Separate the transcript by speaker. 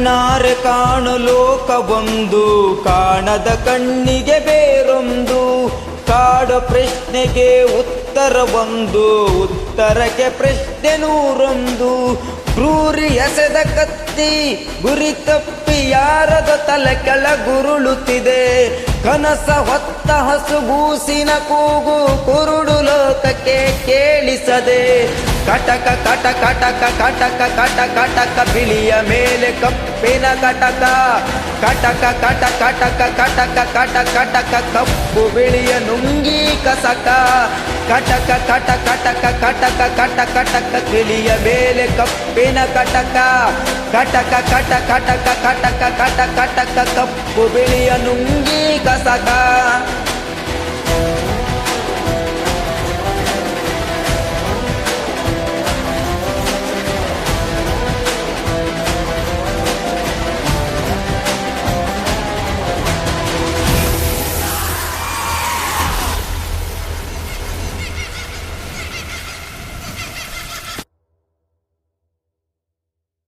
Speaker 1: ಕಣ್ಣಾರೆ ಕಾಣು ಲೋಕವೊಂದು, ಕಾಣದ ಕಣ್ಣಿಗೆ ಬೇರೊಂದು. ಕಾಡೋ ಪ್ರಶ್ನೆಗೆ ಉತ್ತರವೊಂದು, ಉತ್ತರಕ್ಕೆ ಪ್ರಶ್ನೆ ನೂರೊಂದು. ಕ್ರೂರಿ ಎಸೆದ ಕತ್ತಿ ಗುರಿ ತಪ್ಪಿ ಯಾರದು ತಲೆ ಕೆಳಗುರುಳುತ್ತಿದೆ. ಕನಸ ಹೊತ್ತ ಹಸುಗೂಸಿನ ಕೂಗು ಕುರುಡು ಲೋಕಕ್ಕೆ ಕೇಳಿಸದೆ. ಕಟಕ ಕಟ ಕಟಕ ಕಟಕ ಕಟ ಕಟಕ ಬಿಳಿಯ ಮೇಲೆ ಕಪ್ಪಿನ ಕಟಕ. ಕಟಕ ಕಟ ಕಟಕ ಕಟಕ ಕಟ ಕಟಕ ಕಪ್ಪು ಬಿಳಿಯ ನುಂಗಿ ಕಸಕ. ಕಟಕ ಕಟ ಕಟಕ ಕಟಕ ಕಟ ಕಟಕ ಬಿಳಿಯ ಮೇಲೆ ಕಪ್ಪಿನ ಕಟಕ. ಕಟಕ ಕಟ ಕಟಕ ಕಟಕ ಕಟ ಕಟಕ ಕಪ್ಪು ಬಿಳಿಯ ನುಂಗಿ ಕಸಕ.